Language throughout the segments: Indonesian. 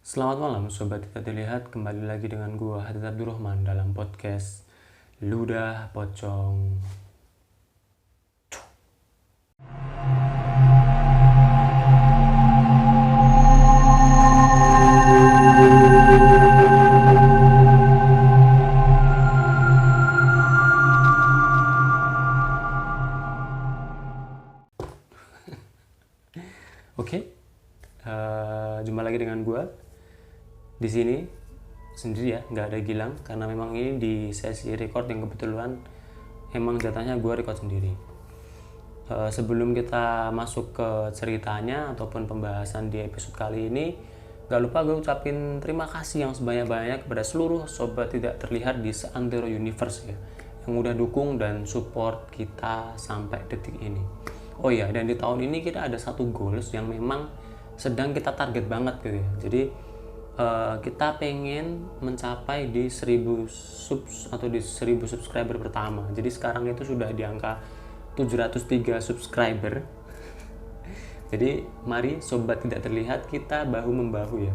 Selamat malam Sobat Tidak Terlihat, kembali lagi dengan gua Hatip Abdurrahman dalam podcast Ludah Pocong. Oke, jumpa lagi dengan gua di sini sendiri ya, nggak ada Gilang karena memang ini di sesi record yang kebetulan emang jatahnya gua record sendiri. Sebelum kita masuk ke ceritanya ataupun pembahasan di episode kali ini, gak lupa gue ucapin terima kasih yang sebanyak-banyaknya kepada seluruh sobat tidak terlihat di seantero universe ya, yang udah dukung dan support kita sampai detik ini. Oh iya, dan di tahun ini kita ada satu goals yang memang sedang kita target banget gitu ya. Jadi kita pengen mencapai di 1000 subs atau di 1000 subscriber pertama. Jadi sekarang itu sudah di angka 703 subscriber. Jadi mari sobat tidak terlihat, kita bahu membahu ya,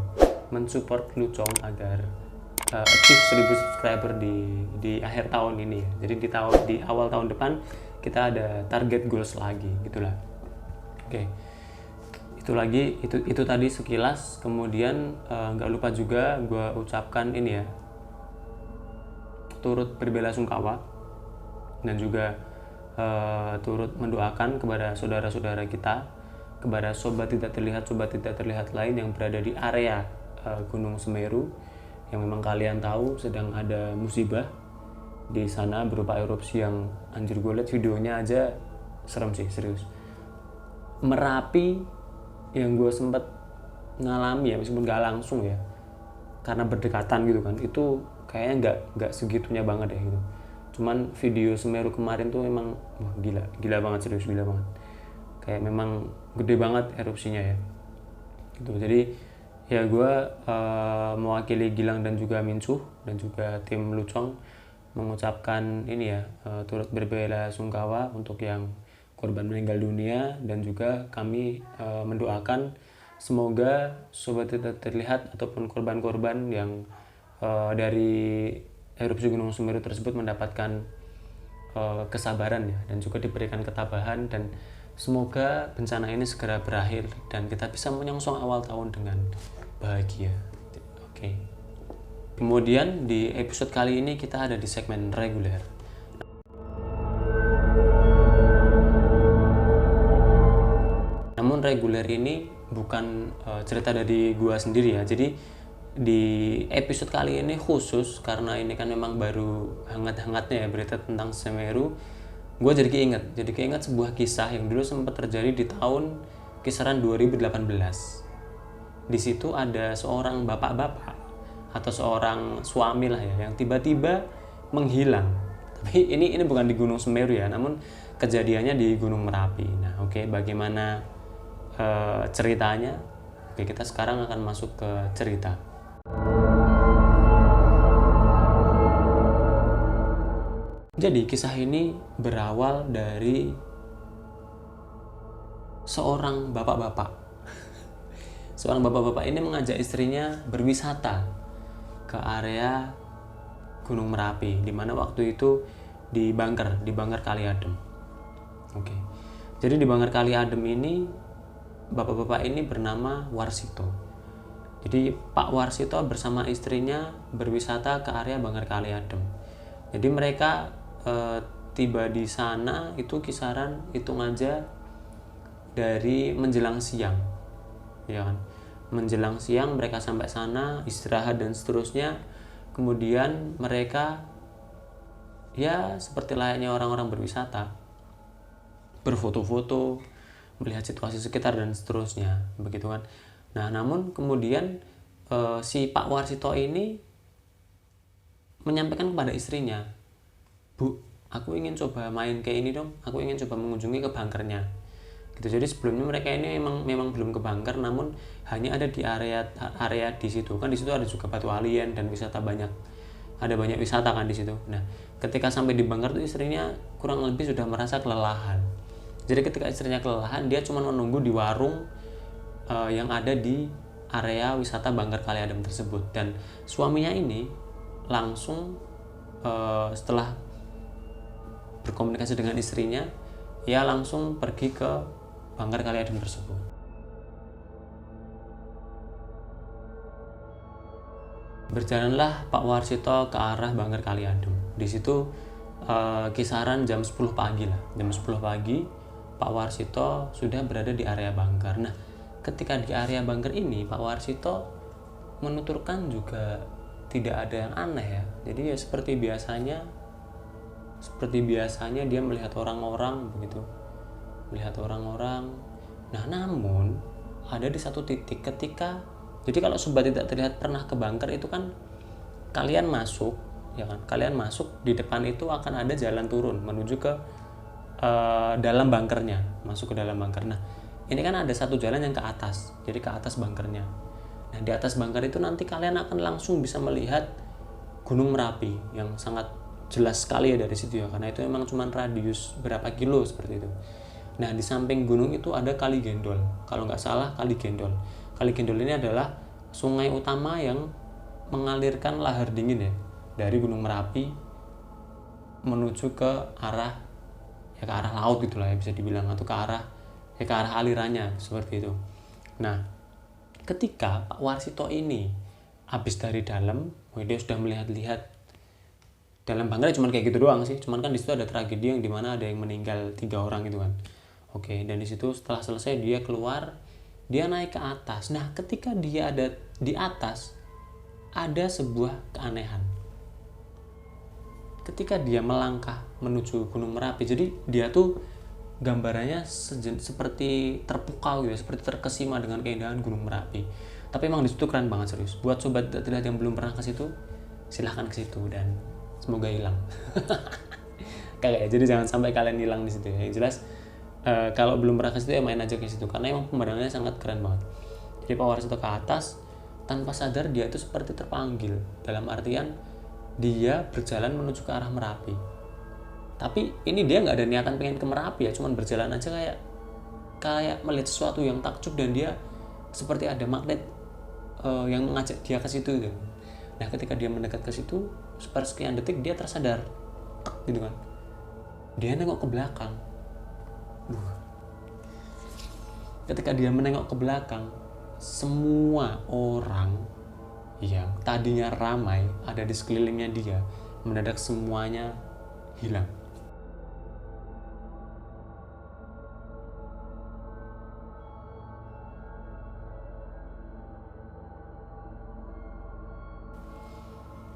mensupport Lucong agar achieve 1000 subscriber di akhir tahun ini ya. Jadi di awal tahun depan kita ada target goals lagi gitulah. Oke. Itu tadi sekilas. Kemudian nggak lupa juga gue ucapkan ini ya, turut berbelasungkawa dan juga turut mendoakan kepada saudara-saudara kita, kepada sobat tidak terlihat lain yang berada di area Gunung Semeru, yang memang kalian tahu sedang ada musibah di sana berupa erupsi yang anjir, gue liat videonya aja serem sih, serius. Merapi yang gue sempet ngalami ya, meskipun gak langsung ya karena berdekatan gitu kan, itu kayaknya nggak segitunya banget ya gitu. Cuman video Semeru kemarin tuh emang wah, gila banget, serius gila banget, kayak memang gede banget erupsinya ya gitu. Jadi ya gue mewakili Gilang dan juga Minsuh dan juga tim Lucong mengucapkan ini ya, turut berbelasungkawa untuk yang korban meninggal dunia, dan juga kami mendoakan semoga sobat tidak terlihat ataupun korban-korban yang dari erupsi Gunung Semeru tersebut mendapatkan kesabaran ya, dan juga diberikan ketabahan, dan semoga bencana ini segera berakhir dan kita bisa menyongsong awal tahun dengan bahagia. Oke. Kemudian di episode kali ini kita ada di segmen reguler. Namun reguler ini bukan cerita dari gua sendiri ya. Jadi di episode kali ini khusus karena ini kan memang baru hangat-hangatnya ya berita tentang Semeru. Gue jadi keinget sebuah kisah yang dulu sempat terjadi di tahun kisaran 2018. Di situ ada seorang bapak-bapak atau seorang suami lah ya, yang tiba-tiba menghilang. Tapi ini bukan di Gunung Semeru ya, namun kejadiannya di Gunung Merapi. Nah, oke, bagaimana ceritanya? Oke, kita sekarang akan masuk ke cerita. Jadi kisah ini berawal dari seorang bapak-bapak. Seorang bapak-bapak ini mengajak istrinya berwisata ke area Gunung Merapi, di mana waktu itu di Bangker Kali Adem. Oke. Jadi di Bangker Kali Adem ini bapak-bapak ini bernama Warsito. Jadi Pak Warsito bersama istrinya berwisata ke area Bangker Kali Adem. Jadi mereka tiba di sana itu kisaran hitung aja dari menjelang siang, ya kan? Menjelang siang mereka sampai sana, istirahat dan seterusnya. Kemudian mereka ya seperti layaknya orang-orang berwisata, berfoto-foto, melihat situasi sekitar dan seterusnya, begitu kan. Nah, namun kemudian si Pak Warsito ini menyampaikan kepada istrinya, "Bu, aku ingin coba main kayak ini dong, aku ingin coba mengunjungi ke bunkernya." Gitu. Jadi sebelumnya mereka ini memang belum ke bunker, namun hanya ada di area di situ. Kan di situ ada juga batu alien dan ada banyak wisata kan di situ. Nah, ketika sampai di bunker tuh istrinya kurang lebih sudah merasa kelelahan. Jadi ketika istrinya kelelahan, dia cuma menunggu di warung yang ada di area wisata Bangker Kali Adem tersebut. Dan suaminya ini langsung setelah berkomunikasi dengan istrinya, ia langsung pergi ke Bangker Kali Adem tersebut. Berjalanlah Pak Warsito ke arah Bangker Kali Adem. Di situ kisaran jam 10 pagi lah. Jam 10 pagi Pak Warsito sudah berada di area Bangker. Nah, ketika di area Bangker ini Pak Warsito menuturkan juga tidak ada yang aneh ya. Jadi ya seperti biasanya dia melihat orang-orang begitu. Melihat orang-orang. Nah, namun ada di satu titik ketika, jadi kalau sobat tidak terlihat pernah ke Bangker itu kan kalian masuk, ya kan? Kalian masuk, di depan itu akan ada jalan turun menuju ke dalam Bangkernya, masuk ke dalam Bangker. Nah, ini kan ada satu jalan yang ke atas, jadi ke atas Bangkernya. Nah, di atas Bangker itu nanti kalian akan langsung bisa melihat Gunung Merapi yang sangat jelas sekali ya dari situ ya, karena itu memang cuma radius berapa kilo seperti itu. Nah, di samping gunung itu ada Kali Gendol, kalau nggak salah Kali Gendol. Kali Gendol ini adalah sungai utama yang mengalirkan lahar dingin ya dari Gunung Merapi menuju ke arah laut gitulah ya bisa dibilang, atau ke arah alirannya seperti itu. Nah, ketika Pak Warsito ini habis dari dalam, dia sudah melihat-lihat dalam Bangker cuma kayak gitu doang sih. Cuman kan di situ ada tragedi yang dimana ada yang meninggal 3 orang gitu kan. Oke, dan di situ setelah selesai dia keluar, dia naik ke atas. Nah, ketika dia ada di atas, ada sebuah keanehan. Ketika dia melangkah menuju Gunung Merapi, jadi dia tuh gambarannya seperti terpukau gitu, seperti terkesima dengan keindahan Gunung Merapi. Tapi emang di situ keren banget serius. Buat sobat terlihat yang belum pernah ke situ, silahkan ke situ dan semoga hilang. Kagak ya, jadi jangan sampai kalian hilang di situ ya. Yang jelas kalau belum pernah ke situ ya main aja ke situ karena emang pemandangannya sangat keren banget. Jadi Pak Warsito ke atas, tanpa sadar dia itu seperti terpanggil, dalam artian dia berjalan menuju ke arah Merapi. Tapi ini dia nggak ada niatan pengen ke Merapi ya, cuman berjalan aja kayak melihat sesuatu yang takjub, dan dia seperti ada magnet yang mengajak dia ke situ gitu. Nah, ketika dia mendekat ke situ, sepersekian detik dia tersadar, gitu kan. Dia nengok ke belakang. Ketika dia menengok ke belakang, semua orang yang tadinya ramai ada di sekelilingnya dia mendadak semuanya hilang.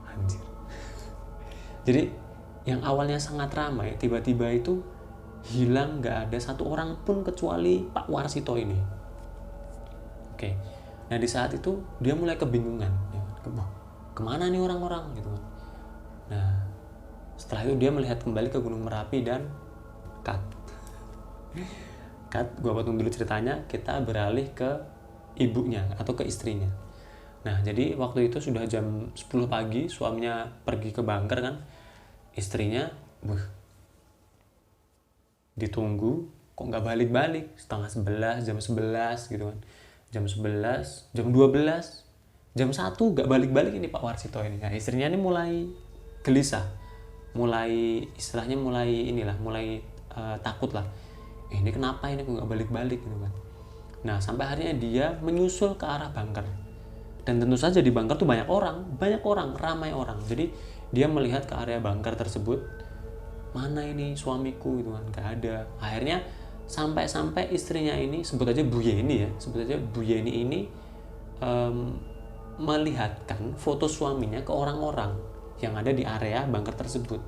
Anjir. Jadi yang awalnya sangat ramai tiba-tiba itu hilang, nggak ada satu orang pun kecuali Pak Warsito ini. Oke. Nah, di saat itu dia mulai kebingungan, ya. Kemana nih orang-orang gitu. Nah, setelah itu dia melihat kembali ke Gunung Merapi dan cut, gue potong dulu ceritanya, kita beralih ke ibunya atau ke istrinya. Nah, jadi waktu itu sudah jam 10 pagi, suaminya pergi ke Bangker kan, istrinya ditunggu kok nggak balik-balik, setengah 11, jam 11 gitu kan, jam 11, jam 12, jam 1 nggak balik-balik ini Pak Warsito ini. Nah, istrinya ini mulai gelisah, mulai takut lah, ini kenapa ini kok nggak balik-balik gitu kan. Nah, sampai akhirnya dia menyusul ke arah Bangker, dan tentu saja di Bangker tuh banyak orang, ramai orang. Jadi dia melihat ke area Bangker tersebut, mana ini suamiku gitu kan, nggak ada. Akhirnya sampai istrinya ini, sebut aja Bu Yeni ini melihatkan foto suaminya ke orang-orang yang ada di area Bangker tersebut.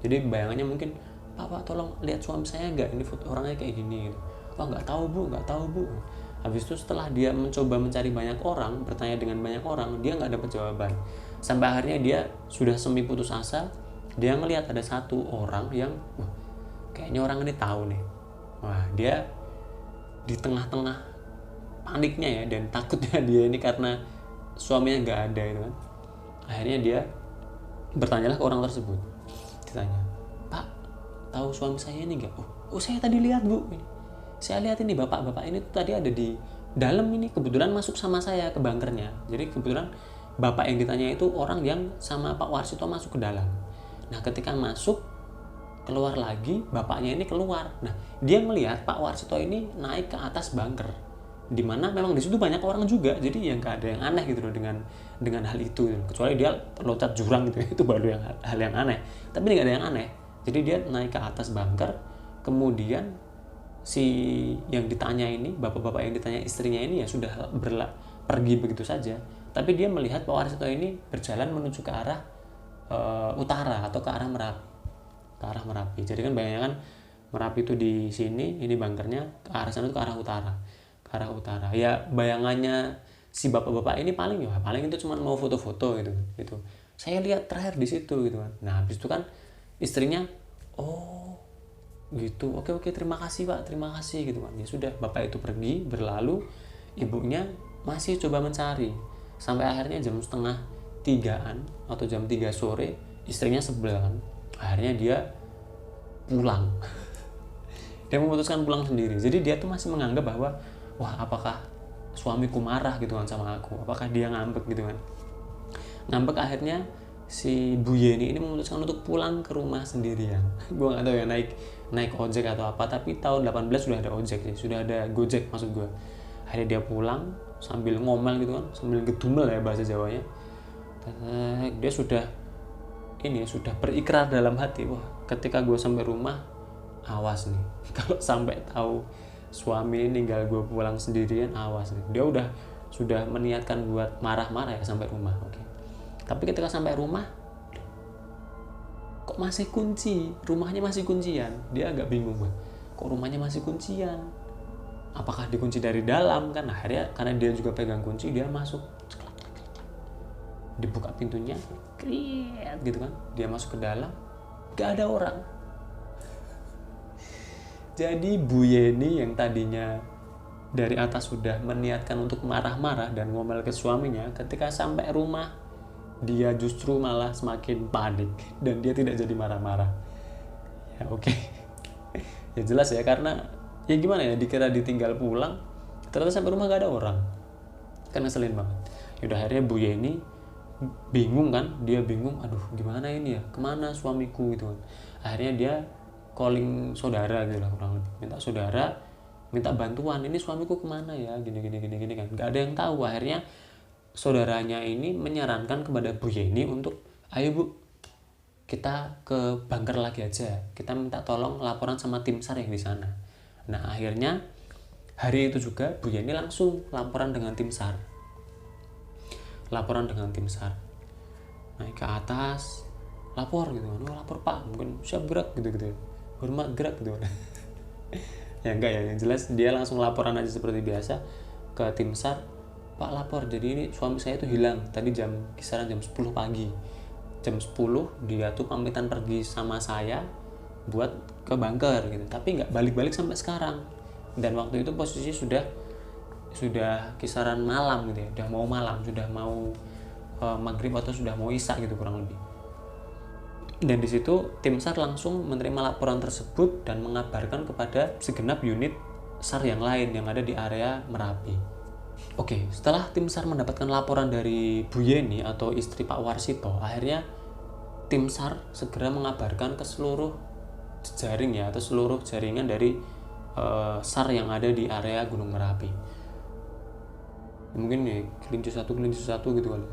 Jadi bayangannya mungkin, Pak tolong lihat suami saya nggak, ini foto orangnya kayak gini gitu. Wah, nggak tahu bu. Habis itu setelah dia mencoba mencari banyak orang, bertanya dengan banyak orang, dia nggak dapat jawaban. Sampai akhirnya dia sudah semi putus asa, dia ngelihat ada satu orang yang, kayaknya orang ini tahu nih. Wah, dia di tengah-tengah paniknya ya dan takutnya dia ini karena suaminya nggak ada gitu kan. Akhirnya dia bertanyalah ke orang tersebut. Ditanya, Pak, tahu suami saya ini nggak? Oh, saya tadi lihat bu. Saya lihat ini bapak ini tuh tadi ada di dalam ini kebetulan masuk sama saya ke bunkernya. Jadi kebetulan bapak yang ditanya itu orang yang sama Pak Warsito masuk ke dalam. Nah ketika masuk, keluar lagi, bapaknya ini keluar. Nah dia melihat Pak Warsito ini naik ke atas bunker, dimana memang di situ banyak orang juga, jadi ya nggak ada yang aneh gitu loh dengan hal itu, kecuali dia loncat jurang gitu itu baru yang hal yang aneh, tapi nggak ada yang aneh. Jadi dia naik ke atas bunker, kemudian si yang ditanya ini, bapak-bapak yang ditanya istrinya ini ya sudah pergi begitu saja. Tapi dia melihat Pak Warsito ini berjalan menuju ke arah utara atau ke arah Merapi. Jadi kan bayangkan Merapi itu di sini, ini bunkernya, ke arah sana itu ke arah utara. Ya bayangannya si bapak-bapak ini paling itu cuma mau foto-foto gitu. Saya lihat terakhir di situ gitu kan. Nah habis itu kan istrinya, oh gitu, oke terima kasih Pak, terima kasih gitu kan. Ya sudah, bapak itu pergi berlalu, ibunya masih coba mencari sampai akhirnya jam setengah 3-an atau jam 3 sore istrinya sebel kan. Akhirnya dia pulang. Dia memutuskan pulang sendiri. Jadi dia tuh masih menganggap bahwa wah apakah suamiku marah gitu kan sama aku, apakah dia ngambek gitu kan. Ngambek, akhirnya si Bu Yeni ini memutuskan untuk pulang ke rumah sendirian. Gue nggak tahu ya naik ojek atau apa, tapi tahun 18 sudah ada ojek sih, sudah ada Gojek maksud gue. Akhirnya dia pulang sambil ngomel gitu kan, sambil gedumel ya bahasa Jawanya. Dia sudah berikrar dalam hati, wah ketika gue sampai rumah, awas nih kalau sampai tahu suami ninggal gue pulang sendirian, awas nih. Dia sudah meniatkan buat marah-marah ya sampai rumah. Oke. Tapi ketika sampai rumah, kok masih kunci, rumahnya masih kuncian. Dia agak bingung, Bang. Kok rumahnya masih kuncian? Apakah dikunci dari dalam kan? Akhirnya karena dia juga pegang kunci, dia masuk. Dibuka pintunya, kriet gitu kan. Dia masuk ke dalam, gak ada orang. Jadi Bu Yeni yang tadinya dari atas sudah meniatkan untuk marah-marah dan ngomel ke suaminya, ketika sampai rumah dia justru malah semakin panik dan dia tidak jadi marah-marah. Ya oke. Ya jelas ya, karena ya gimana ya, dikira ditinggal pulang, ternyata sampai rumah gak ada orang. Kan ngeselin banget. Yaudah akhirnya Bu Yeni bingung kan, dia bingung, aduh gimana ini ya, kemana suamiku gitu kan. Akhirnya dia calling saudara gitu lah kurang lebih, minta bantuan, ini suamiku kemana ya, gini kan. Gak ada yang tahu. Akhirnya saudaranya ini menyarankan kepada Bu Yeni untuk, ayo Bu, kita ke bunker lagi aja, kita minta tolong laporan sama tim SAR yang di sana. Nah akhirnya hari itu juga Bu Yeni langsung laporan dengan tim SAR, naik ke atas, lapor gitu kan, lapor Pak, mungkin siap gerak gitu hormat gerak gitu ya enggak ya, yang jelas dia langsung laporan aja seperti biasa ke tim SAR. Pak lapor, jadi ini suami saya itu hilang tadi kisaran jam 10 pagi. Jam 10 dia tuh pamitan pergi sama saya buat ke bunker gitu, tapi nggak balik-balik sampai sekarang. Dan waktu itu posisi sudah kisaran malam gitu ya, udah mau malam, sudah mau maghrib atau sudah mau isya gitu kurang lebih. Dan di situ tim SAR langsung menerima laporan tersebut dan mengabarkan kepada segenap unit SAR yang lain yang ada di area Merapi. Oke, setelah tim SAR mendapatkan laporan dari Bu Yeni atau istri Pak Warsito, akhirnya tim SAR segera mengabarkan ke seluruh jejaring ya, atau seluruh jaringan dari SAR yang ada di area Gunung Merapi. Mungkin nih kelinci satu gitu kali.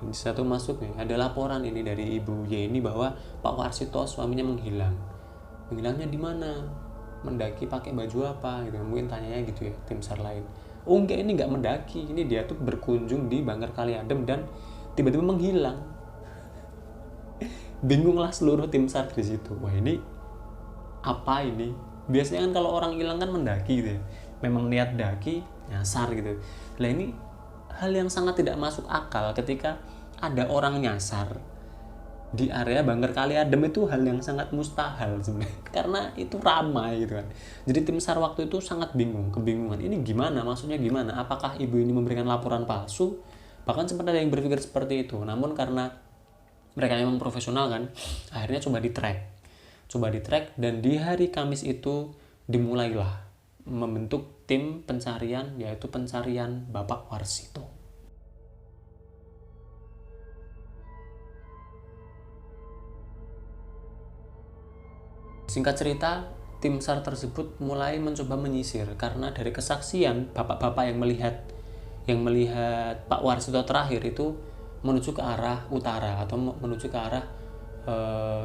Kelinci satu masuk nih, ada laporan ini dari Ibu Yeni bahwa Pak Warsito suaminya menghilang. Menghilangnya di mana? Mendaki pakai baju apa gitu. Mungkin tanyanya gitu ya tim SAR lain. Oh enggak, ini enggak mendaki, ini dia tuh berkunjung di bunker Kali Adem dan tiba-tiba menghilang. Bingunglah seluruh tim SAR di situ. Wah ini apa ini? Biasanya kan kalau orang hilang kan mendaki gitu ya, memang niat daki nyasar gitu. Lah ini hal yang sangat tidak masuk akal ketika ada orang nyasar di area bunker Kali Adem. Itu hal yang sangat mustahil sebenarnya karena itu ramai gitu kan. Jadi tim SAR waktu itu sangat kebingungan, ini gimana, maksudnya gimana, apakah ibu ini memberikan laporan palsu? Bahkan sempat ada yang berpikir seperti itu. Namun karena mereka memang profesional kan, akhirnya coba di track dan di hari Kamis itu dimulailah membentuk tim pencarian, yaitu pencarian Bapak Warsito. Singkat cerita, tim SAR tersebut mulai mencoba menyisir karena dari kesaksian bapak-bapak yang melihat Pak Warsito terakhir itu menuju ke arah utara atau menuju ke arah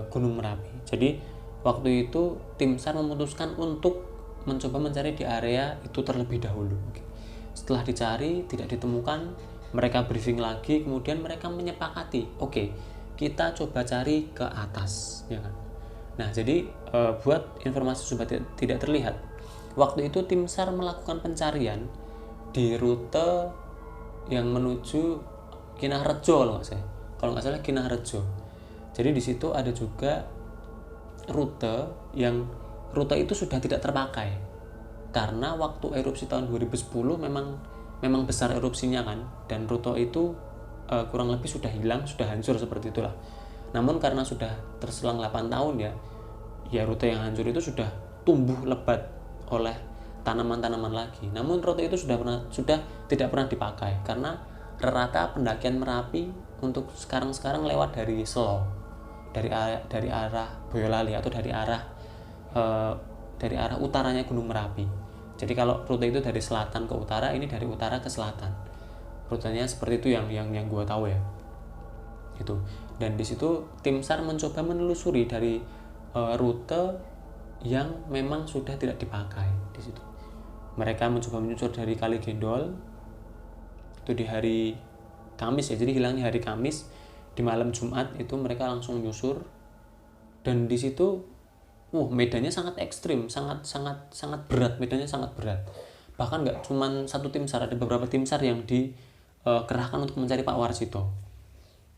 Gunung Merapi. Jadi waktu itu tim SAR memutuskan untuk mencoba mencari di area itu terlebih dahulu. Setelah dicari tidak ditemukan, mereka briefing lagi, kemudian mereka menyepakati, oke, kita coba cari ke atas, ya kan? Nah, jadi buat informasi supaya tidak terlihat, waktu itu tim SAR melakukan pencarian di rute yang menuju Kinarjo kalau nggak salah Kinarjo. Jadi di situ ada juga rute itu sudah tidak terpakai karena waktu erupsi tahun 2010 memang besar erupsinya kan, dan rute itu kurang lebih sudah hilang, sudah hancur seperti itulah. Namun karena sudah terselang 8 tahun ya rute yang hancur itu sudah tumbuh lebat oleh tanaman-tanaman lagi. Namun rute itu sudah tidak pernah dipakai karena rata pendakian Merapi untuk sekarang lewat dari Selo, dari arah Boyolali atau dari arah utaranya Gunung Merapi. Jadi kalau rute itu dari selatan ke utara, ini dari utara ke selatan. Rutenya seperti itu yang gue tahu ya. Itu. Dan di situ tim SAR mencoba menelusuri dari rute yang memang sudah tidak dipakai di situ. Mereka mencoba menyusur dari Kali Gendol itu di hari Kamis ya. Jadi hilangnya hari Kamis, di malam Jumat itu mereka langsung menyusur, dan di situ medannya sangat ekstrim, sangat berat, medannya sangat berat. Bahkan nggak cuma satu tim SAR, ada beberapa tim SAR yang dikerahkan untuk mencari Pak Warsito.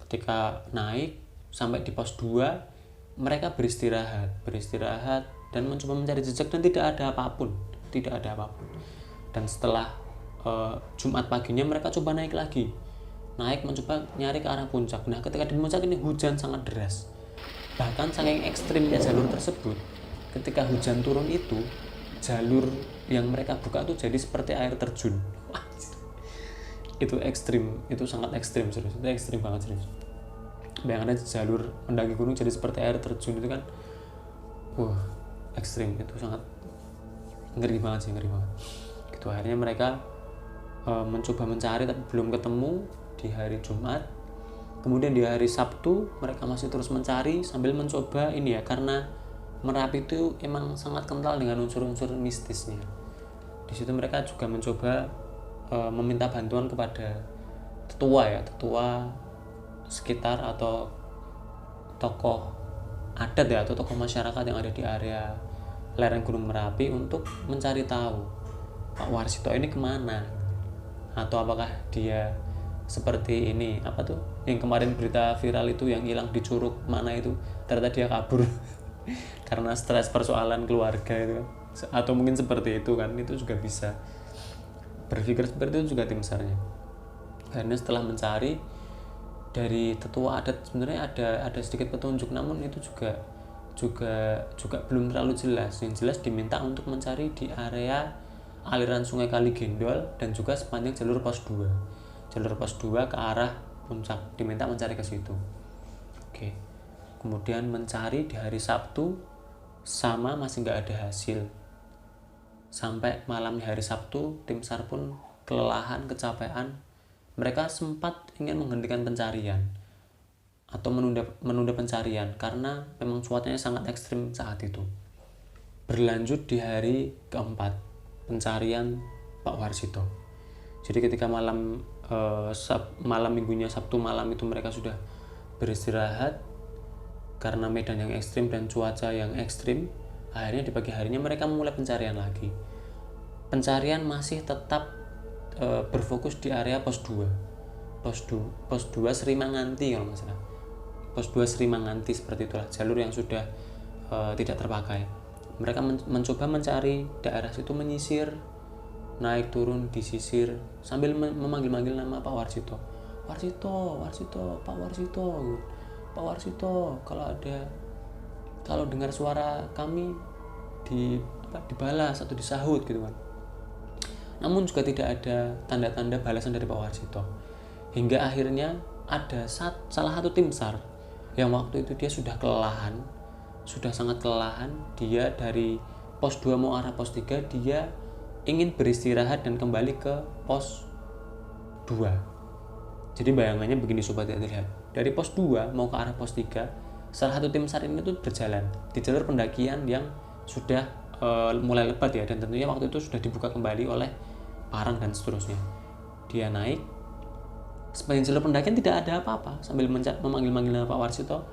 Ketika naik sampai di pos 2, mereka beristirahat dan mencoba mencari jejak, dan tidak ada apapun. Dan setelah Jumat paginya mereka coba naik lagi, mencoba nyari ke arah puncak. Nah, ketika di puncak ini hujan sangat deras. Bahkan saking ekstrimnya jalur tersebut, ketika hujan turun itu jalur yang mereka buka itu jadi seperti air terjun. Itu ekstrim, itu sangat ekstrim, serius. Itu ekstrim banget, serius. Bayangkan aja jalur mendaki gunung jadi seperti air terjun, itu kan ekstrim, itu sangat ngeri banget. Gitu, akhirnya mereka mencoba mencari tapi belum ketemu di hari Jumat. Kemudian di hari Sabtu mereka masih terus mencari sambil mencoba karena Merapi itu emang sangat kental dengan unsur-unsur mistisnya. Di situ mereka juga mencoba meminta bantuan kepada tetua sekitar atau tokoh adat atau tokoh masyarakat yang ada di area lereng Gunung Merapi untuk mencari tahu Pak Warsito ini kemana, atau apakah dia seperti ini yang kemarin berita viral itu yang hilang di Curug mana itu, ternyata dia kabur karena stres persoalan keluarga itu, atau mungkin seperti itu kan. Itu juga bisa berpikir seperti itu juga tim SAR-nya. Karena setelah mencari dari tetua adat sebenarnya ada sedikit petunjuk, namun itu juga belum terlalu jelas. Yang jelas diminta untuk mencari di area aliran Sungai Kali Gendol dan juga sepanjang jalur pos 2 ke arah puncak, diminta mencari ke situ. Oke. Kemudian mencari di hari Sabtu sama masih nggak ada hasil. Sampai malamnya hari Sabtu tim SAR pun kelelahan, kecapean. Mereka sempat ingin menghentikan pencarian atau menunda pencarian karena memang cuacanya sangat ekstrim saat itu. Berlanjut di hari keempat pencarian Pak Warsito. Jadi ketika malam minggunya Sabtu malam itu mereka sudah beristirahat karena medan yang ekstrim dan cuaca yang ekstrim. Akhirnya di pagi harinya mereka memulai pencarian lagi. Pencarian masih tetap berfokus di area pos 2 Sri Manganti kalau nggak salah. Pos 2 Sri Manganti, seperti itulah jalur yang sudah tidak terpakai. Mereka mencoba mencari daerah situ, menyisir, naik turun disisir sambil memanggil-manggil nama Pak Warsito. Warsito, Pak Warsito, kalau dengar suara kami dibalas atau disahut gitu kan. Namun juga tidak ada tanda-tanda balasan dari Pak Warsito. Hingga akhirnya ada salah satu tim SAR yang waktu itu dia sudah kelelahan, sudah sangat kelelahan. Dia dari pos 2 mau arah pos 3, dia ingin beristirahat dan kembali ke pos 2. Jadi bayangannya begini sobat tidak terlihat. Dari pos 2 mau ke arah pos 3, salah satu tim SAR ini tuh berjalan di jalur pendakian yang sudah mulai lebat ya, dan tentunya waktu itu sudah dibuka kembali oleh parang dan seterusnya. Dia naik sepanjang jalur pendakian, tidak ada apa-apa, sambil memanggil-manggil Pak Warsito,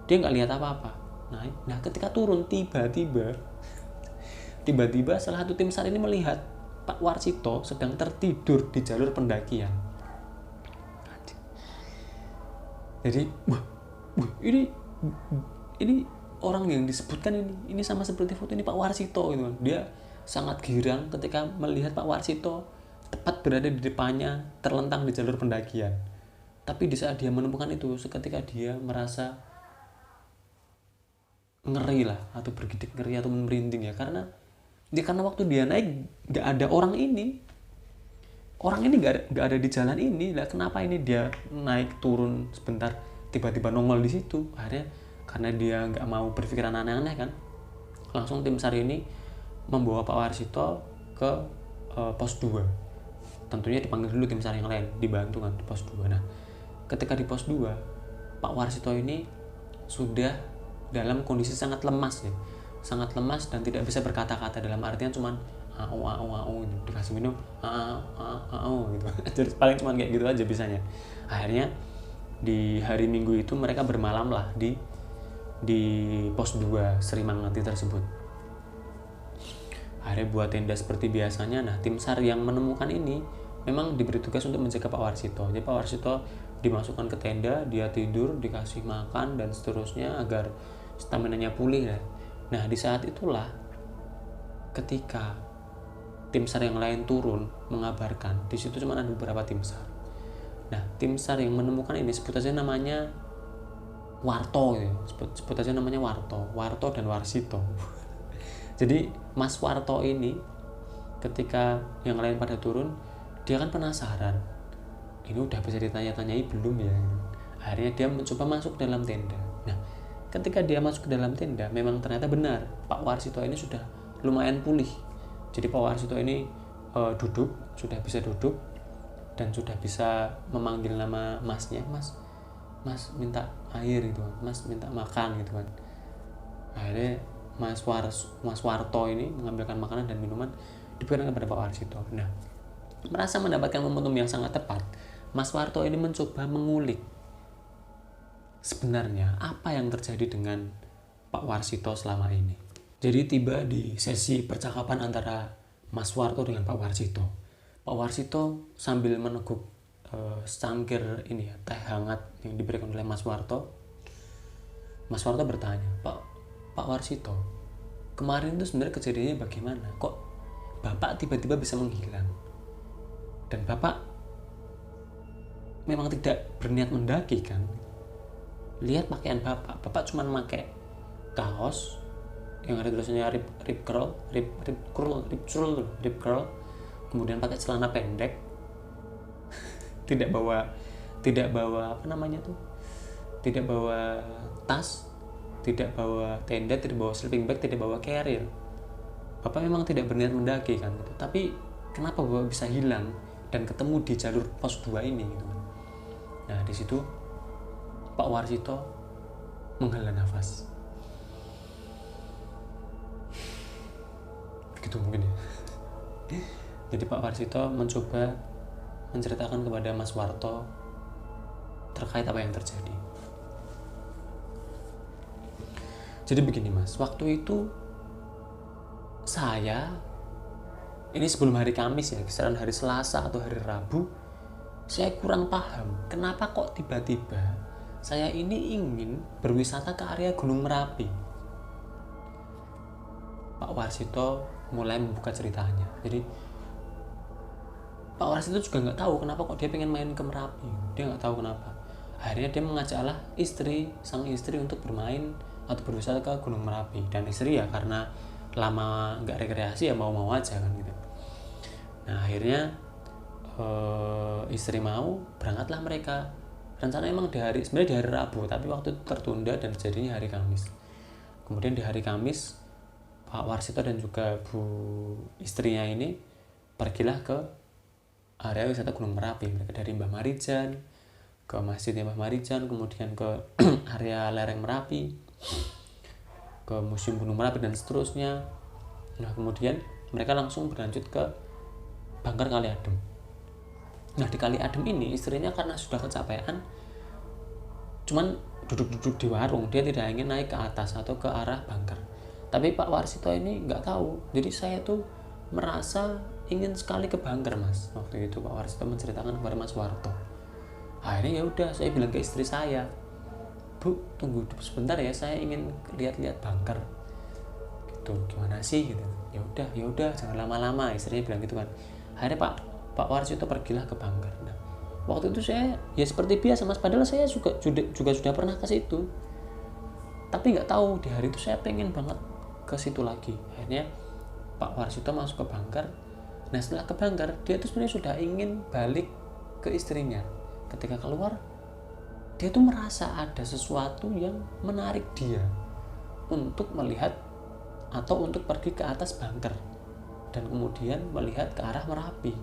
dia nggak lihat apa-apa. Nah ketika turun tiba-tiba salah satu tim SAR ini melihat Pak Warsito sedang tertidur di jalur pendakian. Jadi ini orang yang disebutkan ini sama seperti foto ini Pak Warsito gitu kan. Dia sangat girang ketika melihat Pak Warsito tepat berada di depannya, terlentang di jalur pendakian. Tapi di saat dia menemukan itu, seketika dia merasa ngeri lah, atau bergidik ngeri atau merinding ya, karena waktu dia naik nggak ada orang ini nggak ada di jalan ini lah. Kenapa ini dia naik turun sebentar tiba-tiba nongol di situ? Akhirnya karena dia nggak mau berpikiran aneh-aneh kan, langsung tim SAR ini membawa Pak Warsito ke pos 2. Tentunya dipanggil dulu tim SAR yang lain, dibantu kan di pos 2. Nah ketika di pos 2, Pak Warsito ini sudah dalam kondisi sangat lemas ya, sangat lemas dan tidak bisa berkata-kata, dalam artian cuman au dikasih minum gitu. Jadi paling cuman kayak gitu aja bisanya. Akhirnya di hari Minggu itu mereka bermalam lah di pos 2 Sri Mangati tersebut. Akhirnya buat tenda seperti biasanya. Nah tim SAR yang menemukan ini memang diberi tugas untuk menjaga Pak Warsito. Jadi Pak Warsito dimasukkan ke tenda, dia tidur, dikasih makan dan seterusnya agar stamina-nya pulih ya. Nah di saat itulah ketika tim SAR yang lain turun mengabarkan, di situ cuma ada beberapa tim SAR. Nah tim SAR yang menemukan ini sebut aja namanya Warto gitu. Sebut aja namanya Warto dan Warsito. Jadi Mas Warto ini ketika yang lain pada turun, dia kan penasaran, ini udah bisa ditanya-tanyai belum ya. Akhirnya dia mencoba masuk dalam tenda. Nah ketika dia masuk ke dalam tenda, memang ternyata benar Pak Warsito ini sudah lumayan pulih. Jadi Pak Warsito ini sudah bisa duduk dan sudah bisa memanggil nama masnya, mas minta air gitu, mas minta makan gitu kan. Akhirnya Mas Warto ini mengambilkan makanan dan minuman, diberikan kepada Pak Warsito. Nah merasa mendapatkan momentum yang sangat tepat, Mas Warto ini mencoba mengulik sebenarnya apa yang terjadi dengan Pak Warsito selama ini. Jadi tiba di sesi percakapan antara Mas Warto dengan Pak Warsito. Pak Warsito sambil meneguk secangkir ini ya, teh hangat yang diberikan oleh Mas Warto. Mas Warto bertanya, Pak Warsito, kemarin itu sebenarnya kejadiannya bagaimana? Kok Bapak tiba-tiba bisa menghilang? Dan Bapak memang tidak berniat mendaki kan? Lihat pakaian Bapak cuma pakai kaos yang ada tulisannya rip curl, kemudian pakai celana pendek, tidak bawa apa namanya tuh, tidak bawa tas, tidak bawa tenda, tidak bawa sleeping bag, tidak bawa carrier. Bapak memang tidak berniat mendaki kan gitu. Tapi kenapa Bapak bisa hilang dan ketemu di jalur pos 2 ini gitu. Nah di situ Pak Warsito menghela nafas. Begitu mungkin ya. Jadi Pak Warsito mencoba menceritakan kepada Mas Warto terkait apa yang terjadi. Jadi begini Mas, waktu itu saya, ini sebelum hari Kamis ya, kisaran hari Selasa atau hari Rabu, saya kurang paham kenapa kok tiba-tiba saya ini ingin berwisata ke area Gunung Merapi. Pak Warsito mulai membuka ceritanya. Jadi Pak Warsito juga nggak tahu kenapa kok dia pengen main ke Merapi. Dia nggak tahu kenapa. Akhirnya dia mengajaklah sang istri untuk bermain atau berwisata ke Gunung Merapi. Dan istri ya karena lama nggak rekreasi ya mau-mau aja kan gitu. Nah akhirnya istri mau, berangkatlah mereka. Rencana emang sebenarnya di hari Rabu, tapi waktu itu tertunda dan jadinya hari Kamis. Kemudian di hari Kamis Pak Warsito dan juga Bu istrinya ini pergilah ke area wisata Gunung Merapi. Mereka dari Mbah Marijan ke Masjidnya Mbah Marijan, kemudian ke area lereng Merapi, ke Museum Gunung Merapi dan seterusnya. Nah kemudian mereka langsung berlanjut ke Bangker Kali Adem. Nah di Kali Adem ini istrinya karena sudah kecapean, cuman duduk-duduk di warung, dia tidak ingin naik ke atas atau ke arah Bangker. Tapi Pak Warsito ini nggak tahu. Jadi saya tuh merasa ingin sekali ke Bangker Mas. Waktu itu Pak Warsito menceritakan kepada Mas Warto. Akhirnya ya udah saya bilang ke istri saya, Bu tunggu sebentar ya, saya ingin lihat-lihat Bangker. Gitu gimana sih gitu. Ya udah jangan lama-lama, istrinya bilang gitu kan. Akhirnya Pak Warsito pergilah ke Bangker. Nah, waktu itu saya ya seperti biasa Mas, padahal saya juga sudah pernah ke situ. Tapi nggak tahu di hari itu saya pengen banget ke situ lagi. Akhirnya Pak Warsito masuk ke Bangker. Nah setelah ke Bangker, dia tuh sebenarnya sudah ingin balik ke istrinya. Ketika keluar, dia tuh merasa ada sesuatu yang menarik dia untuk melihat atau untuk pergi ke atas Bangker dan kemudian melihat ke arah Merapi.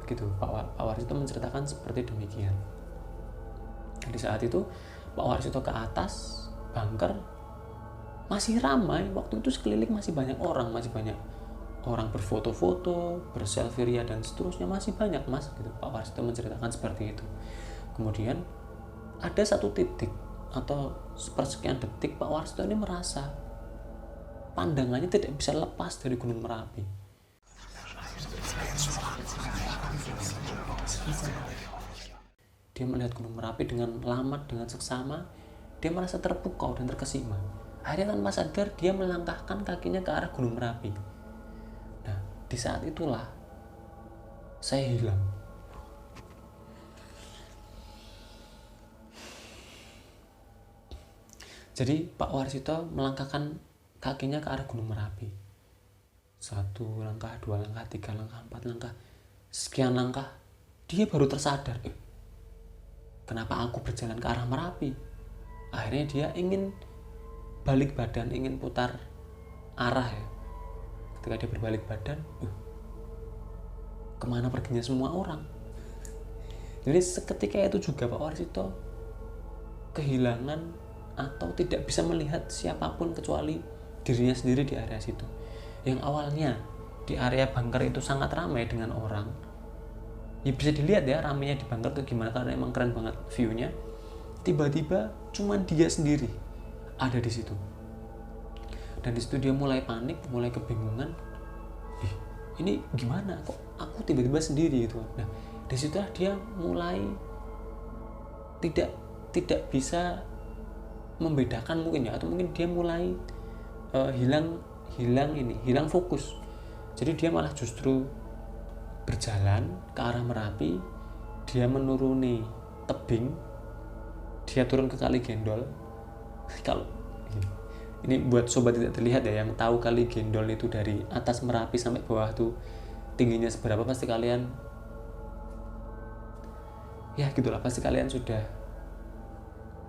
Begitu Pak Warsito menceritakan seperti demikian. Di saat itu Pak Warsito ke atas Bangker, masih ramai. Waktu itu sekeliling masih banyak orang berfoto-foto, berselfie ria dan seterusnya, masih banyak Mas gitu. Pak Warsito menceritakan seperti itu. Kemudian ada satu titik atau sepersekian detik Pak Warsito ini merasa pandangannya tidak bisa lepas dari Gunung Merapi. Dia melihat Gunung Merapi dengan lamat, dengan seksama. Dia merasa terpukau dan terkesima. Akhirnya tanpa sadar dia melangkahkan kakinya ke arah Gunung Merapi. Nah, di saat itulah saya hilang. Jadi Pak Warsito melangkahkan kakinya ke arah Gunung Merapi. 1 langkah, 2 langkah, 3 langkah, 4 langkah, sekian langkah, dia baru tersadar, kenapa aku berjalan ke arah Merapi? Akhirnya dia ingin balik badan, ingin putar arah ya. Ketika dia berbalik badan, kemana perginya semua orang? Jadi seketika itu juga Pak Warsito kehilangan atau tidak bisa melihat siapapun kecuali dirinya sendiri di area situ. Yang awalnya di area Bangker itu sangat ramai dengan orang, ya bisa dilihat ya ramainya di Bangker itu gimana, karena emang keren banget view-nya. Tiba-tiba cuman dia sendiri ada di situ, dan di situ dia mulai panik, mulai kebingungan. Ini gimana kok aku tiba-tiba sendiri gitu. Nah di situlah dia mulai tidak bisa membedakan mungkin ya, atau mungkin dia mulai hilang fokus. Jadi dia malah justru berjalan ke arah Merapi, dia menuruni tebing, dia turun ke Kali Gendol. Kalau ini buat sobat tidak terlihat ya, yang tahu Kali Gendol itu dari atas Merapi sampai bawah tuh tingginya seberapa, pasti kalian ya gitulah, pasti kalian sudah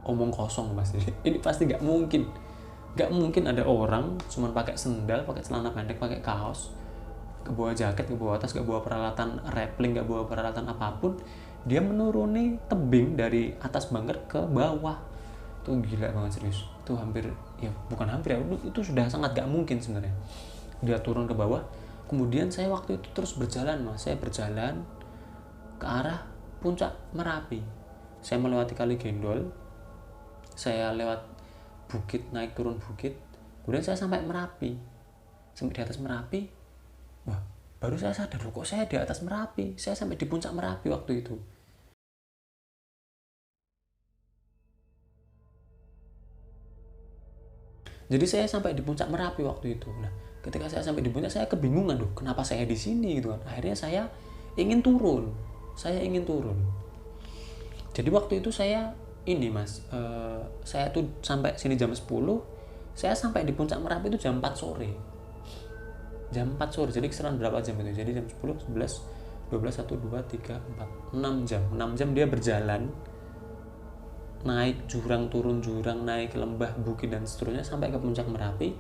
omong kosong pasti. Ini pasti nggak mungkin ada orang cuman pakai sendal, pakai celana pendek, pakai kaos, ke bawah jaket, ke bawah tas, gak bawa peralatan rappelling, gak bawa peralatan apapun, dia menuruni tebing dari atas Bangker ke bawah. Itu gila banget serius. Itu hampir, ya bukan hampir ya, itu sudah sangat gak mungkin sebenarnya. Dia turun ke bawah. Kemudian saya waktu itu terus berjalan Mas. Saya berjalan ke arah puncak Merapi. Saya melewati Kali Gendol, saya lewat bukit, naik turun bukit, kemudian saya sampai Merapi. Sampai di atas Merapi, wah baru saya sadar, kok saya di atas Merapi, saya sampai di puncak Merapi waktu itu. Jadi saya sampai di puncak Merapi waktu itu. Nah ketika saya sampai di puncak, saya kebingungan, kenapa saya di sini gitu kan. Akhirnya saya ingin turun. Jadi waktu itu saya ini mas, saya tuh sampai sini jam 10, saya sampai di puncak Merapi itu jam 4 sore. Jam 4 sore, jadi kisaran berapa jam itu? Jadi jam 10, 11, 12, 1, 2, 3, 4, 6 jam. 6 jam dia berjalan, naik jurang, turun jurang, naik lembah, bukit dan seterusnya sampai ke puncak Merapi.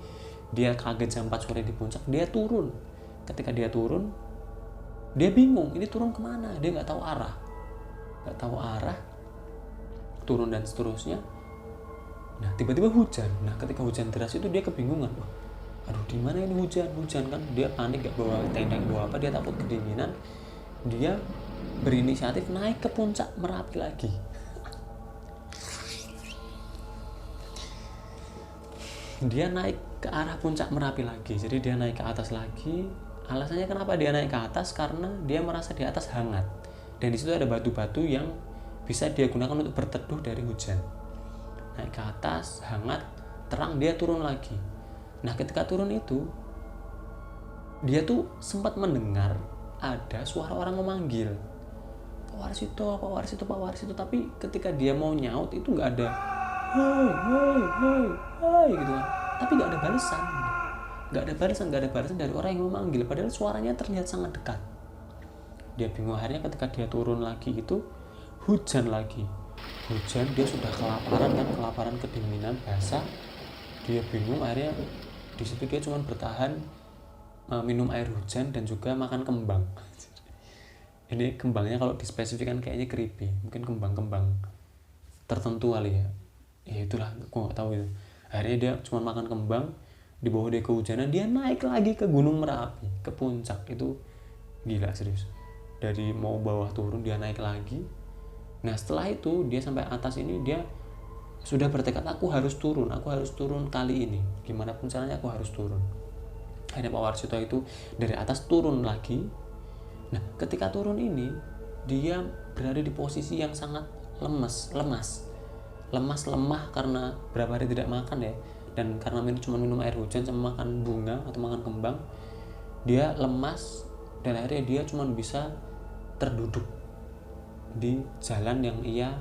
Dia kaget jam 4 sore di puncak, dia turun. Ketika dia turun, dia bingung, ini turun kemana? Dia nggak tahu arah, turun dan seterusnya. Nah tiba-tiba hujan. Nah ketika hujan deras itu dia kebingungan. Wah, aduh di mana ini hujan kan? Dia panik, gak bawa tenda, gak bawa apa, dia takut kedinginan. Dia berinisiatif naik ke puncak Merapi lagi. Dia naik ke arah puncak Merapi lagi. Jadi dia naik ke atas lagi. Alasannya kenapa dia naik ke atas? Karena dia merasa di atas hangat. Dan di situ ada batu-batu yang bisa dia gunakan untuk berteduh dari hujan. Naik ke atas, hangat, terang, dia turun lagi. Nah ketika turun itu, dia tuh sempat mendengar ada suara orang memanggil, Pak Warsito, Pak Warsito, Pak Warsito. Tapi ketika dia mau nyaut itu nggak ada hai gitu kan. Tapi nggak ada balasan dari orang yang memanggil. Padahal suaranya terlihat sangat dekat. Dia bingung. Akhirnya ketika dia turun lagi itu hujan lagi. Dia sudah kelaparan, kedinginan, basah. Dia bingung. Akhirnya di situ dia cuma bertahan minum air hujan dan juga makan kembang. Ini kembangnya kalau dispesifikan kayaknya creepy, mungkin kembang-kembang tertentu kali ya. Ya itulah, aku nggak tahu itu. Akhirnya dia cuma makan kembang. Di bawah dia kehujanan, dia naik lagi ke Gunung Merapi, ke puncak. Itu gila serius. Dari mau bawah turun dia naik lagi. Nah setelah itu dia sampai atas ini, dia sudah bertekad, aku harus turun kali ini, gimana pun caranya aku harus turun. Akhirnya Pak Warsito itu dari atas turun lagi. Nah ketika turun ini dia berada di posisi yang sangat lemah karena berapa hari tidak makan ya, dan karena cuma minum air hujan sama makan bunga atau makan kembang. Dia lemas dan akhirnya dia cuma bisa terduduk di jalan yang ia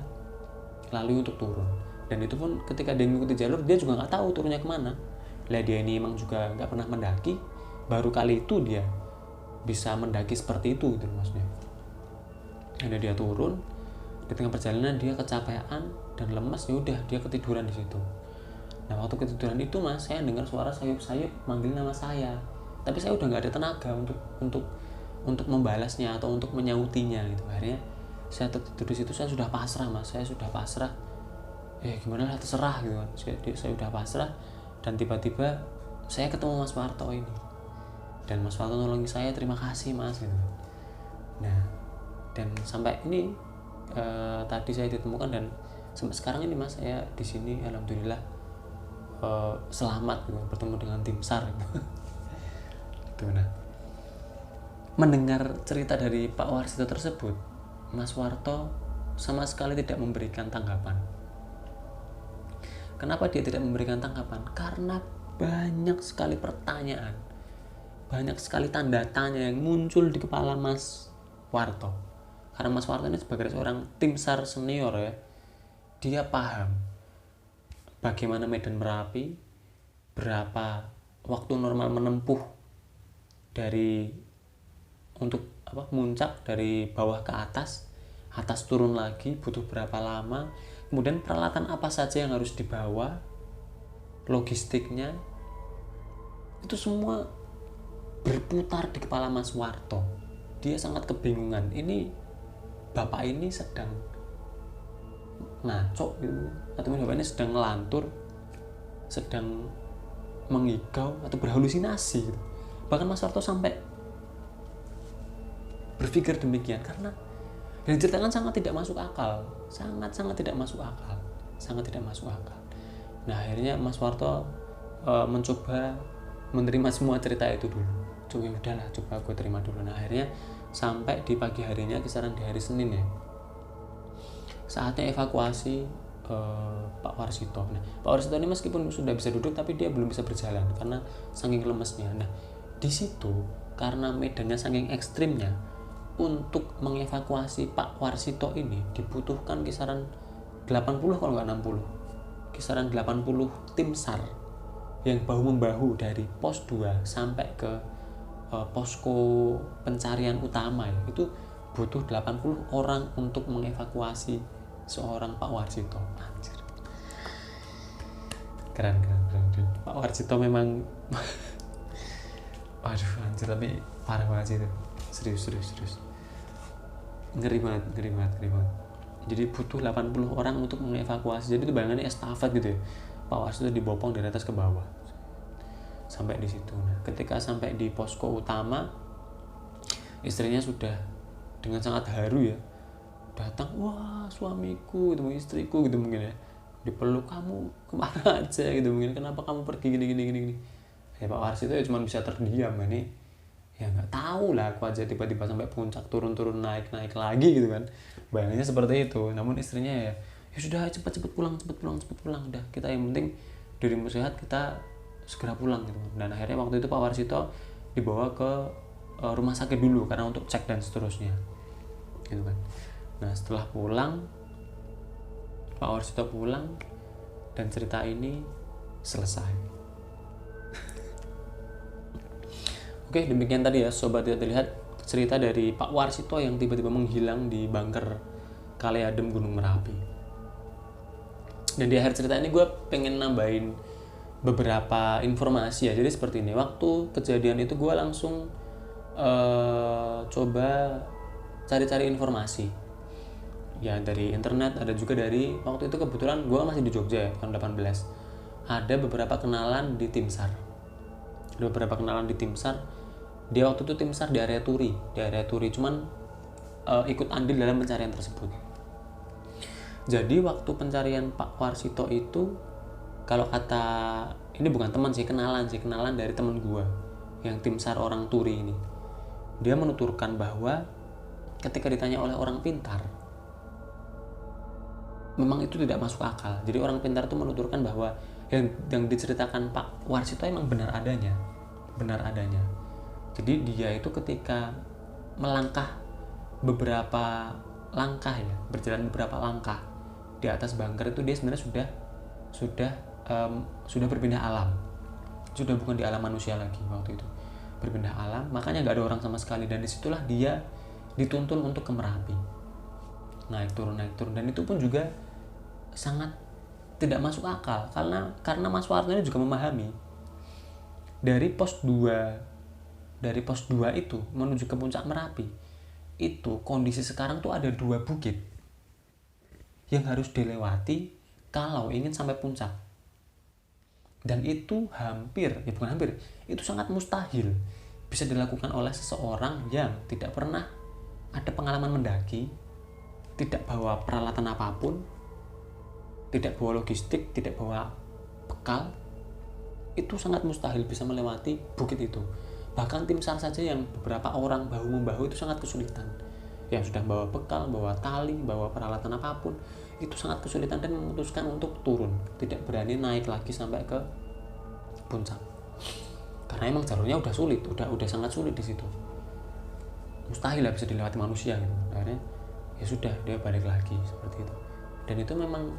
lalui untuk turun. Dan itu pun ketika dia mengikuti jalur, dia juga nggak tahu turunnya kemana. Lah dia ini emang juga nggak pernah mendaki, baru kali itu dia bisa mendaki seperti itu gitu maksudnya. Dan dia turun, di tengah perjalanan dia kecapean dan lemas, ya udah dia ketiduran di situ. Nah waktu ketiduran itu mas, saya dengar suara sayup-sayup manggil nama saya, tapi saya udah nggak ada tenaga untuk membalasnya atau untuk menyautinya gitu. Akhirnya saya tertidur di situ, saya sudah pasrah mas, gimana lah, terserah gitu kan. Saya udah pasrah. Dan tiba-tiba saya ketemu Mas Warto ini, dan Mas Warto nolongi saya, terima kasih mas gitu. Nah dan sampai ini tadi saya ditemukan, dan sampai sekarang ini mas saya di sini alhamdulillah selamat gitu, bertemu dengan tim SAR gitu. Gitu. Nah mendengar cerita dari Pak Warsito tersebut, Mas Warto sama sekali tidak memberikan tanggapan. Kenapa dia tidak memberikan tanggapan? Karena banyak sekali pertanyaan, banyak sekali tanda tanya yang muncul di kepala Mas Warto. Karena Mas Warto ini sebagai seorang tim SAR senior ya, dia paham bagaimana medan Merapi, berapa waktu normal menempuh dari untuk muncak dari bawah ke atas turun lagi butuh berapa lama, kemudian peralatan apa saja yang harus dibawa, logistiknya, itu semua berputar di kepala Mas Warto. Dia sangat kebingungan, ini bapak ini sedang ngaco gitu, atau bapak ini sedang ngelantur, sedang mengigau atau berhalusinasi gitu. Bahkan Mas Warto sampai berpikir demikian, karena yang diceritakan sangat tidak masuk akal. Nah akhirnya Mas Warto mencoba menerima semua cerita itu dulu. Coba gue terima dulu. Nah akhirnya sampai di pagi harinya, kisaran di hari Senin ya, saatnya evakuasi Pak Warsito. Nah Pak Warsito ini meskipun sudah bisa duduk, tapi dia belum bisa berjalan karena saking lemesnya. Nah di situ karena medannya saking ekstrimnya, untuk mengevakuasi Pak Warsito ini dibutuhkan kisaran 80 kalau nggak 60, kisaran 80 tim SAR yang bahu-membahu dari pos 2 sampai ke posko pencarian utama ya, itu butuh 80 orang untuk mengevakuasi seorang Pak Warsito. Anjir. Keren. Pak Warsito memang waduh anjir, tapi parah banget sih itu. Serius. Ngeri banget. Jadi butuh 80 orang untuk mengevakuasi. Jadi itu bayangannya estafet gitu ya. Pak Warsito dibopong dari atas ke bawah sampai di situ. Nah, ketika sampai di posko utama, istrinya sudah dengan sangat haru ya datang, wah suamiku gitu, istriku gitu mungkin ya, dipeluk, kamu kemana aja gitu mungkin, kenapa kamu pergi gini. Ya Pak Warsito ya cuma bisa terdiam, ini ya nggak tahu lah aku aja tiba-tiba sampai puncak, turun naik lagi gitu kan, bayangannya seperti itu. Namun istrinya ya sudah cepat pulang, udah kita yang penting dirimu sehat, kita segera pulang gitu. Dan akhirnya waktu itu Pak Warsito dibawa ke rumah sakit dulu karena untuk cek dan seterusnya gitu kan. Nah setelah pulang, Pak Warsito pulang dan cerita ini selesai. Oke, demikian tadi ya Sobat Tidak Terlihat, cerita dari Pak Warsito yang tiba-tiba menghilang di bunker Kali Adem Gunung Merapi. Dan di akhir cerita ini gue pengen nambahin beberapa informasi ya. Jadi seperti ini, waktu kejadian itu gue langsung coba cari-cari informasi ya dari internet, ada juga dari, waktu itu kebetulan gue masih di Jogja ya, tahun 18, ada beberapa kenalan di tim SAR. Dia waktu itu tim SAR di area Turi, cuman ikut andil dalam pencarian tersebut. Jadi waktu pencarian Pak Warsito itu, kalau kata, ini bukan teman sih, kenalan dari teman gue yang tim SAR orang Turi ini. Dia menuturkan bahwa ketika ditanya oleh orang pintar, memang itu tidak masuk akal. Jadi orang pintar itu menuturkan bahwa yang diceritakan Pak Warsito emang benar adanya. Jadi dia itu ketika melangkah beberapa langkah ya, berjalan beberapa langkah di atas bunker itu, dia sebenarnya sudah berpindah alam, sudah bukan di alam manusia lagi waktu itu, berpindah alam, makanya nggak ada orang sama sekali. Dan disitulah dia dituntun untuk ke Merapi, naik turun, dan itu pun juga sangat tidak masuk akal karena Mas Warto ini juga memahami dari pos 2 itu menuju ke puncak Merapi itu kondisi sekarang tuh ada 2 bukit yang harus dilewati kalau ingin sampai puncak. Dan itu itu sangat mustahil bisa dilakukan oleh seseorang yang tidak pernah ada pengalaman mendaki, tidak bawa peralatan apapun, tidak bawa logistik, tidak bawa bekal. Itu sangat mustahil bisa melewati bukit itu. Bahkan tim SAR saja yang beberapa orang bahu-membahu itu sangat kesulitan. Yang sudah bawa bekal, bawa tali, bawa peralatan apapun, itu sangat kesulitan dan memutuskan untuk turun, tidak berani naik lagi sampai ke puncak. Karena emang jalurnya udah sulit, udah sangat sulit di situ. Mustahil lah bisa dilewati manusia gitu. Akhirnya ya sudah, dia balik lagi seperti itu. Dan itu memang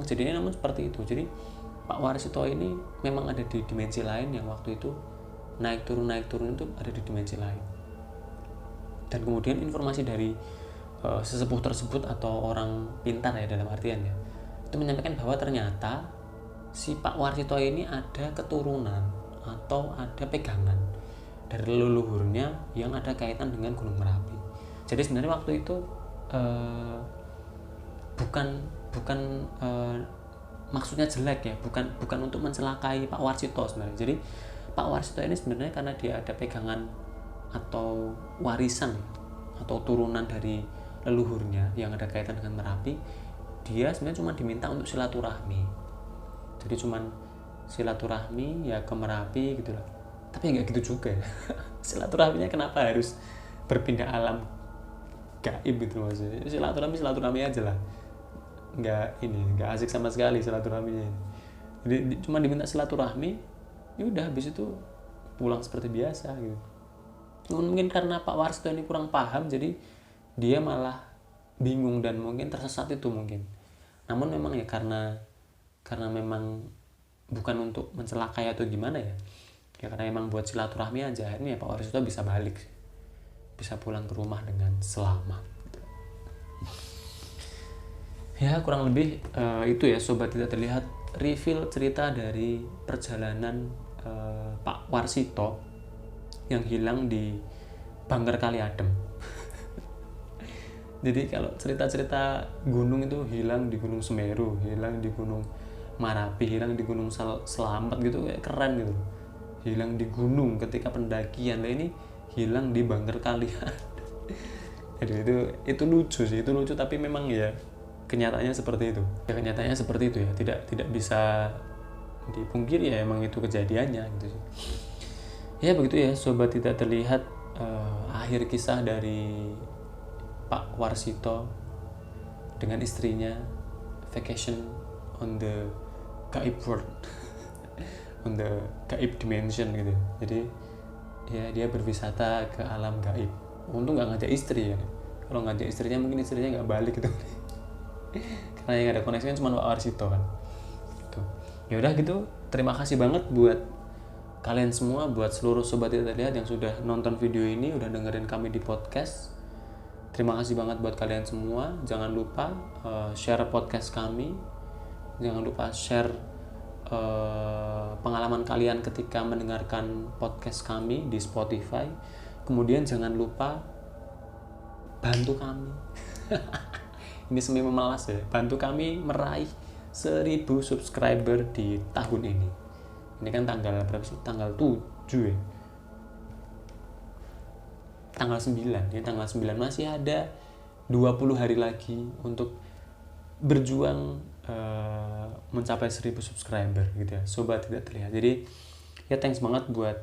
jadinya namun seperti itu. Jadi Pak Warsito ini memang ada di dimensi lain yang waktu itu naik turun itu ada di dimensi lain. Dan kemudian informasi dari sesepuh tersebut atau orang pintar ya dalam artian ya, itu menyampaikan bahwa ternyata si Pak Warsito ini ada keturunan atau ada pegangan dari leluhurnya yang ada kaitan dengan Gunung Merapi. Jadi sebenarnya waktu itu bukan maksudnya jelek ya, bukan untuk mencelakai Pak Warsito sebenarnya. Jadi Pak Warsito ini sebenarnya karena dia ada pegangan atau warisan atau turunan dari leluhurnya yang ada kaitan dengan Merapi, dia sebenarnya cuma diminta untuk silaturahmi. Jadi cuma silaturahmi ya ke Merapi gitu loh. Tapi nggak gitu juga ya. Silaturahminya kenapa harus berpindah alam gaib gitu maksudnya? Silaturahmi aja lah. Nggak asik sama sekali silaturahminya. Jadi cuma diminta silaturahmi, ya udah habis itu pulang seperti biasa gitu. Mungkin karena Pak Warsito ini kurang paham, jadi dia malah bingung dan mungkin tersesat itu mungkin. Namun memang ya karena memang bukan untuk mencelakai atau gimana ya karena memang buat silaturahmi aja, ini ya Pak Warsito bisa balik, bisa pulang ke rumah dengan selamat. Ya kurang lebih itu ya Sobat Tidak Terlihat, reveal cerita dari perjalanan Pak Warsito yang hilang di Bangker Kali Adem. Jadi kalau cerita-cerita gunung itu hilang di Gunung Semeru, hilang di Gunung Marapi, hilang di Gunung Selamat gitu, kayak keren gitu. Hilang di gunung ketika pendakian, lah ini hilang di Bangker Kali Adem. Jadi itu lucu sih, itu lucu, tapi memang ya kenyataannya seperti itu. Ya kenyataannya seperti itu ya, tidak bisa dipungkiri ya, emang itu kejadiannya gitu sih. Ya begitu ya Sobat Tidak Terlihat, akhir kisah dari Pak Warsito dengan istrinya vacation on the gaib world, on the gaib dimension gitu. Jadi ya dia berwisata ke alam gaib. Untung nggak ngajak istri ya. Kalau ngajak istrinya mungkin istrinya nggak balik gitu. Karena yang ada koneksi kan cuma Pak Warsito kan. Gitu. Ya udah gitu. Terima kasih banget buat kalian semua, buat seluruh Sobat Tidak Terlihat yang sudah nonton video ini, udah dengerin kami di podcast. Terima kasih banget buat kalian semua. Jangan lupa share podcast kami. Jangan lupa share pengalaman kalian ketika mendengarkan podcast kami di Spotify. Kemudian jangan lupa bantu kami. Ini semi memelas ya. Bantu kami meraih 1000 subscriber di tahun ini. Ini kan tanggal berapa sih? Tanggal 7 ya. Tanggal 9 ya, tanggal 9 masih ada 20 hari lagi untuk berjuang mencapai 1000 subscriber gitu ya Sobat Tidak Terlihat. Jadi ya thanks banget buat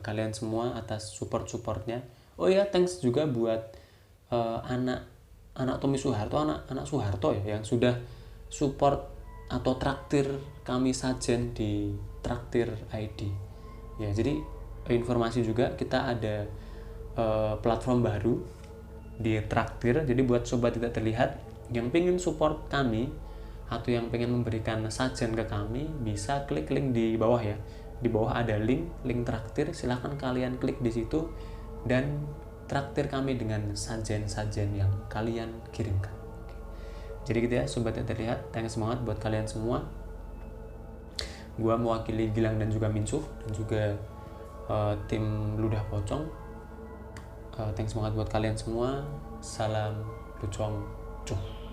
kalian semua atas supportnya. Oh ya thanks juga buat anak Tommy Soeharto, anak Soeharto ya, yang sudah support atau traktir kami sajen di Traktir ID ya. Jadi informasi juga kita ada platform baru di Traktir. Jadi buat Sobat Tidak Terlihat yang pengen support kami atau yang pengen memberikan sajen ke kami, bisa klik link di bawah ya. Di bawah ada link Traktir, silahkan kalian klik di situ dan traktir kami dengan sajen-sajen yang kalian kirimkan. Jadi gitu ya Sobat Tidak Terlihat, thanks semangat buat kalian semua. Gua mewakili Gilang dan juga Minsuh dan juga tim Ludah Pocong. Thanks semangat buat kalian semua. Salam Lucong Cuh.